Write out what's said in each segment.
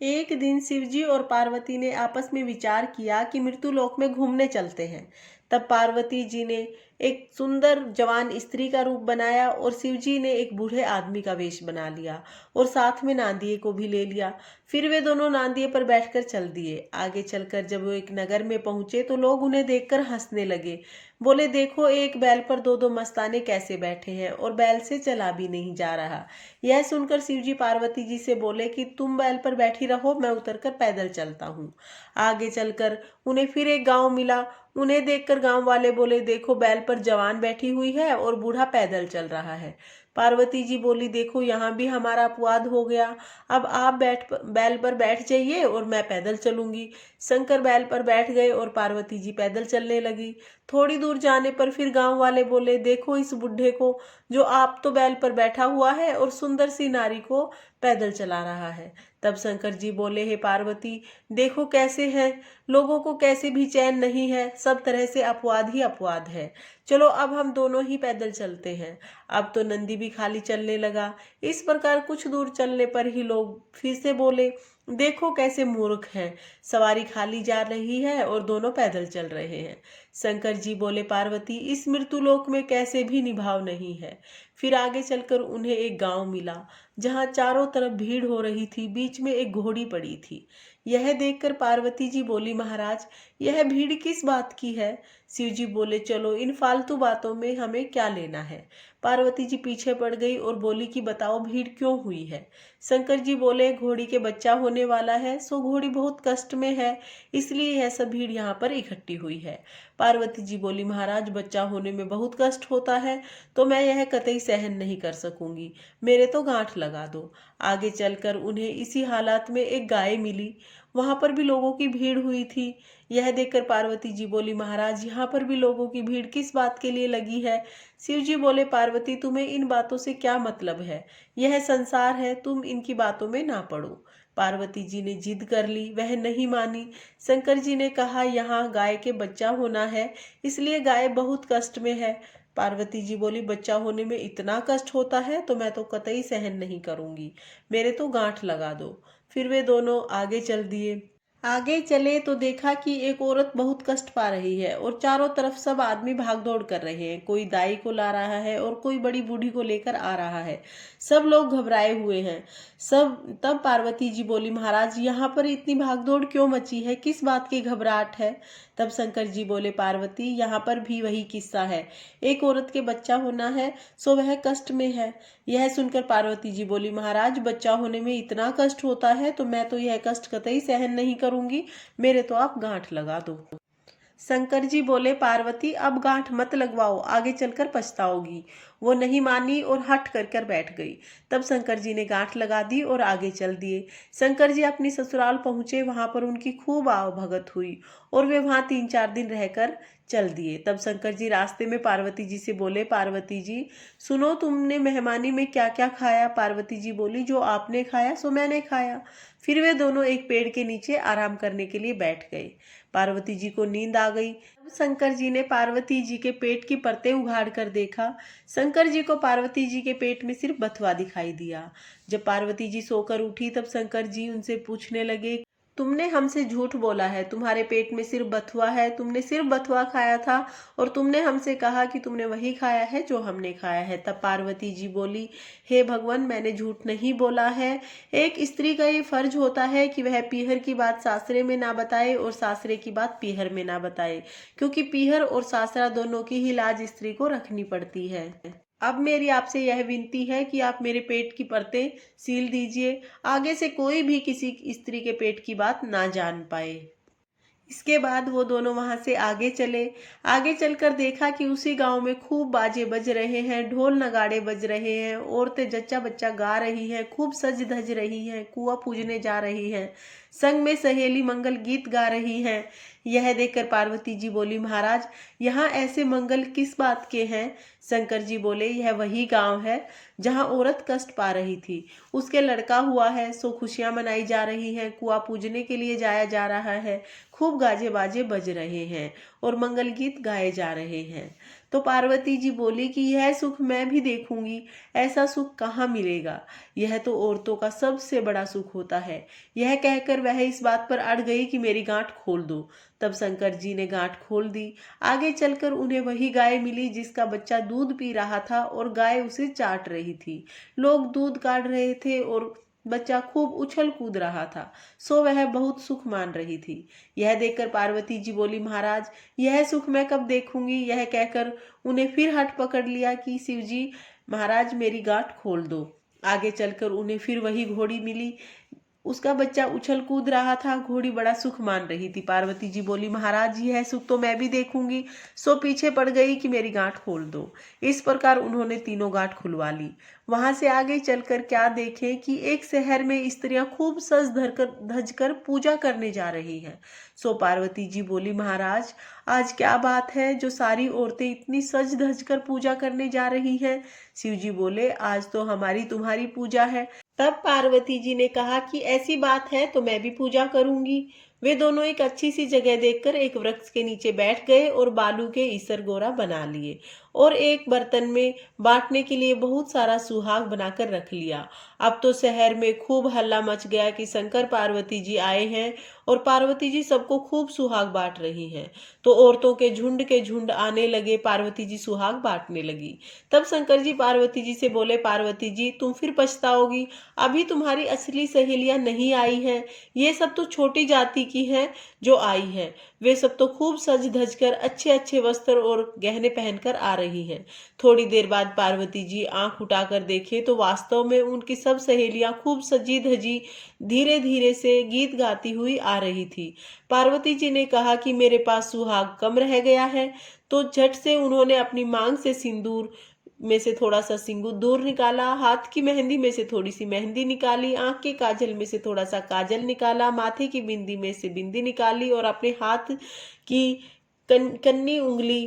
एक दिन शिवजी और पार्वती ने आपस में विचार किया कि मृत्युलोक में घूमने चलते हैं। तब पार्वती जी ने एक सुंदर जवान स्त्री का रूप बनाया और शिवजी ने एक बूढ़े आदमी का वेश बना लिया और साथ में नांदिए को भी ले लिया। फिर वे दोनों नांदिए पर बैठकर चल दिए। आगे चलकर जब वो एक नगर में पहुंचे तो लोग उन्हें देखकर हंसने लगे। बोले, देखो एक बैल पर दो दो मस्ताने कैसे बैठे हैं और बैल से चला भी नहीं जा रहा। यह सुनकर शिवजी पार्वती जी से बोले कि तुम बैल पर बैठी रहो, मैं उतरकर पैदल चलता हूँ। आगे चलकर उन्हें फिर एक गांव मिला। उन्हें देखकर गांव वाले बोले, देखो बैल पर जवान बैठी हुई है और बूढ़ा पैदल चल रहा है। पार्वती जी बोली, देखो यहाँ भी हमारा अपवाद हो गया। अब आप बैल पर बैठ जाइए और मैं पैदल चलूंगी। शंकर बैल पर बैठ गए और पार्वती जी पैदल चलने लगी। थोड़ी दूर जाने पर फिर गांव वाले बोले, देखो इस बुढ़े को, जो आप तो बैल पर बैठा हुआ है और सुंदर सी नारी को पैदल चला रहा है। तब शंकर जी बोले, हे पार्वती, देखो कैसे हैं लोगों को, कैसे भी चैन नहीं है, सब तरह से अपवाद ही अपवाद है। चलो अब हम दोनों ही पैदल चलते हैं। अब तो नंदी भी खाली चलने लगा। इस प्रकार कुछ दूर चलने पर ही लोग फिर से बोले, देखो कैसे मूर्ख हैं, सवारी खाली जा रही है और दोनों पैदल चल रहे हैं। शंकर जी बोले, पार्वती, इस मृत्युलोक में कैसे भी निभाव नहीं है। फिर आगे चलकर उन्हें एक गांव मिला जहां चारों तरफ भीड़ हो रही थी। बीच में एक घोड़ी पड़ी थी। यह देखकर पार्वती जी बोली, महाराज, यह भीड़ किस बात की है। शिव जी बोले, चलो इन फालतू बातों में हमें क्या लेना है। पार्वती जी पीछे पड़ गई और बोली कि बताओ भीड़ क्यों हुई है। शंकर जी बोले, घोड़ी के बच्चा होने वाला है, सो घोड़ी बहुत कष्ट में है, इसलिए यह सब भीड़ यहाँ पर इकट्ठी हुई है। पार्वती जी बोली, महाराज, बच्चा होने में बहुत कष्ट होता है, तो मैं यह कतई सहन नहीं कर सकूंगी, मेरे तो गांठ लगा दो। आगे चलकर उन्हें इसी हालात में एक गाय मिली। वहां पर भी लोगों की भीड़ हुई थी। यह देखकर पार्वती जी बोली, महाराज, यहाँ पर भी लोगों की भीड़ किस बात के लिए लगी है। शिव जी बोले, पार्वती, तुम्हें इन बातों से क्या मतलब है, यह संसार है, तुम इनकी बातों में ना पड़ो। पार्वती जी ने जिद कर ली, वह नहीं मानी। शंकर जी ने कहा, यहाँ गाय के बच्चा होना है, इसलिए गाय बहुत कष्ट में है। पार्वती जी बोली, बच्चा होने में इतना कष्ट होता है तो मैं तो कतई सहन नहीं करूंगी, मेरे तो गांठ लगा दो। फिर वे दोनों आगे चल दिए। आगे चले तो देखा कि एक औरत बहुत कष्ट पा रही है और चारों तरफ सब आदमी भाग दौड़ कर रहे हैं। कोई दाई को ला रहा है और कोई बड़ी बूढ़ी को लेकर आ रहा है। सब लोग घबराए हुए हैं। सब तब पार्वती जी बोली, महाराज, यहाँ पर इतनी भागदौड़ क्यों मची है, किस बात की घबराहट है। तब शंकर जी बोले, पार्वती, यहाँ पर भी वही किस्सा है, एक औरत के बच्चा होना है, सो वह कष्ट में है। यह सुनकर पार्वती जी बोली, महाराज, बच्चा होने में इतना कष्ट होता है तो मैं तो यह कष्ट कतई सहन नहीं करूंगी, मेरे तो आप गांठ लगा दो। शंकर जी बोले, पार्वती, अब गांठ मत लगवाओ, आगे चलकर पछताओगी। वो नहीं मानी और हट कर बैठ गई। तब शंकर जी ने गांठ लगा दी और आगे चल दिए। शंकर जी अपनी ससुराल पहुंचे। वहां पर उनकी खूब आवभगत हुई और वे वहां 3-4 दिन रहकर चल दिए। तब शंकर जी रास्ते में पार्वती जी से बोले, पार्वती जी, सुनो, तुमने मेहमानी में क्या क्या खाया। पार्वती जी बोली, जो आपने खाया सो मैंने खाया। फिर वे दोनों एक पेड़ के नीचे आराम करने के लिए बैठ गए। पार्वती जी को नींद आ गई। तब शंकर जी ने पार्वती जी के पेट की परतें उघाड़ कर देखा। शंकर जी को पार्वती जी के पेट में सिर्फ बथुआ दिखाई दिया। जब पार्वती जी सोकर उठी तब शंकर जी उनसे पूछने लगे, तुमने हमसे झूठ बोला है, तुम्हारे पेट में सिर्फ बथुआ है, तुमने सिर्फ बथुआ खाया था और तुमने हमसे कहा कि तुमने वही खाया है जो हमने खाया है। तब पार्वती जी बोली, हे भगवान, मैंने झूठ नहीं बोला है। एक स्त्री का ये फर्ज होता है कि वह पीहर की बात सासरे में ना बताए और सासरे की बात पीहर में ना बताए, क्योंकि पीहर और सासरा दोनों की ही लाज स्त्री को रखनी पड़ती है। अब मेरी आपसे यह विनती है कि आप मेरे पेट की परतें सील दीजिए, आगे से कोई भी किसी स्त्री के पेट की बात ना जान पाए। इसके बाद वो दोनों वहां से आगे चले। आगे चलकर देखा कि उसी गांव में खूब बाजे बज रहे हैं, ढोल नगाड़े बज रहे हैं, औरतें जच्चा बच्चा गा रही हैं, खूब सज धज रही हैं, कुआं पूजने जा रही हैं, संग में सहेली मंगल गीत गा रही हैं। यह देखकर पार्वती जी बोली, महाराज, यहाँ ऐसे मंगल किस बात के हैं। शंकर जी बोले, यह वही गांव है जहाँ औरत कष्ट पा रही थी, उसके लड़का हुआ है, सो खुशियां मनाई जा रही हैं, कुआं पूजने के लिए जाया जा रहा है, खूब गाजे बाजे बज रहे हैं और मंगल गीत गाए जा रहे हैं। तो पार्वती जी बोली कि यह सुख मैं भी देखूंगी, ऐसा सुख कहाँ मिलेगा, यह तो औरतों का सबसे बड़ा सुख होता है। यह कहकर वह इस बात पर अड़ गई कि मेरी गांठ खोल दो। तब शंकर जी ने गांठ खोल दी। आगे चलकर उन्हें वही गाय मिली जिसका बच्चा दूध पी रहा था और गाय उसे चाट रही थी। लोग दूध काट रहे थे और बच्चा खूब उछल कूद रहा था, सो वह बहुत सुख मान रही थी। यह देखकर पार्वती जी बोली, महाराज यह सुख मैं कब देखूंगी। यह कहकर उन्हें फिर हठ पकड़ लिया कि शिव जी महाराज मेरी गांठ खोल दो। आगे चलकर उन्हें फिर वही घोड़ी मिली, उसका बच्चा उछल कूद रहा था, घोड़ी बड़ा सुख मान रही थी। पार्वती जी बोली, महाराज यह सुख तो मैं भी देखूंगी, सो पीछे पड़ गई कि मेरी गांठ खोल दो। इस प्रकार उन्होंने तीनों गांठ खुलवा ली। वहां से आगे चलकर क्या देखें कि एक शहर में स्त्रियां खूब सज धज कर पूजा करने जा रही हैं। सो पार्वती जी बोली, महाराज आज क्या बात है जो सारी औरतें इतनी सज धज कर पूजा करने जा रही हैं। शिव जी बोले, आज तो हमारी तुम्हारी पूजा है। तब पार्वती जी ने कहा कि ऐसी बात है तो मैं भी पूजा करूंगी। वे दोनों एक अच्छी सी जगह देखकर एक वृक्ष के नीचे बैठ गए और बालू के ईसर गोरा बना लिए और एक बर्तन में बांटने के लिए बहुत सारा सुहाग बनाकर रख लिया। अब तो शहर में खूब हल्ला मच गया कि शंकर पार्वती जी आए हैं और पार्वती जी सबको खूब सुहाग बांट रही हैं। तो औरतों के झुंड आने लगे, पार्वती जी सुहाग बांटने लगी। तब शंकर जी पार्वती जी से बोले, पार्वती जी तुम फिर पछताओगी, अभी तुम्हारी असली सहेलियां नहीं आई हैं। ये सब तो छोटी जाति की हैं जो आई हैं। वे सब तो खूब सज धज कर अच्छे अच्छे वस्त्र और गहने पहनकर आ रही हैं। थोड़ी देर बाद पार्वती जी आंख उठाकर देखे तो वास्तव में उनकी सब सहेलियां खूब सजी धजी धीरे धीरे से गीत गाती हुई आ रही थी। पार्वती जी ने कहा कि मेरे पास सुहाग कम रह गया है। तो झट से उन्होंने अपनी मांग से सिंदूर में से थोड़ा सा सिंदूर निकाला, हाथ की मेहंदी में से थोड़ी सी मेहंदी निकाली, आंख के काजल में से थोड़ा सा काजल निकाला, माथे की बिंदी में से बिंदी निकाली और अपने हाथ की कन्नी उंगली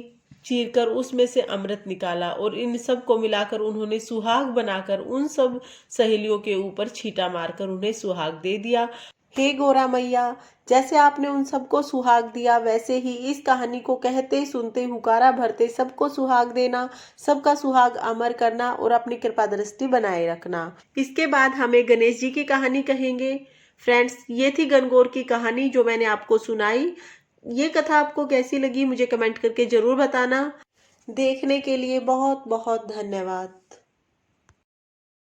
चीरकर उसमें से अमृत निकाला और इन सब को मिलाकर उन्होंने सुहाग बनाकर उन सब सहेलियों के ऊपर छींटा मारकर उन्हें सुहाग दे दिया। हे गोरा मैया, जैसे आपने उन सबको सुहाग दिया वैसे ही इस कहानी को कहते सुनते हुकारा भरते सबको सुहाग देना, सबका सुहाग अमर करना और अपनी कृपा दृष्टि बनाए रखना। इसके बाद हमें गणेश जी की कहानी कहेंगे। फ्रेंड्स, ये थी गणगौर की कहानी जो मैंने आपको सुनाई। ये कथा आपको कैसी लगी मुझे कमेंट करके जरूर बताना। देखने के लिए बहुत बहुत धन्यवाद।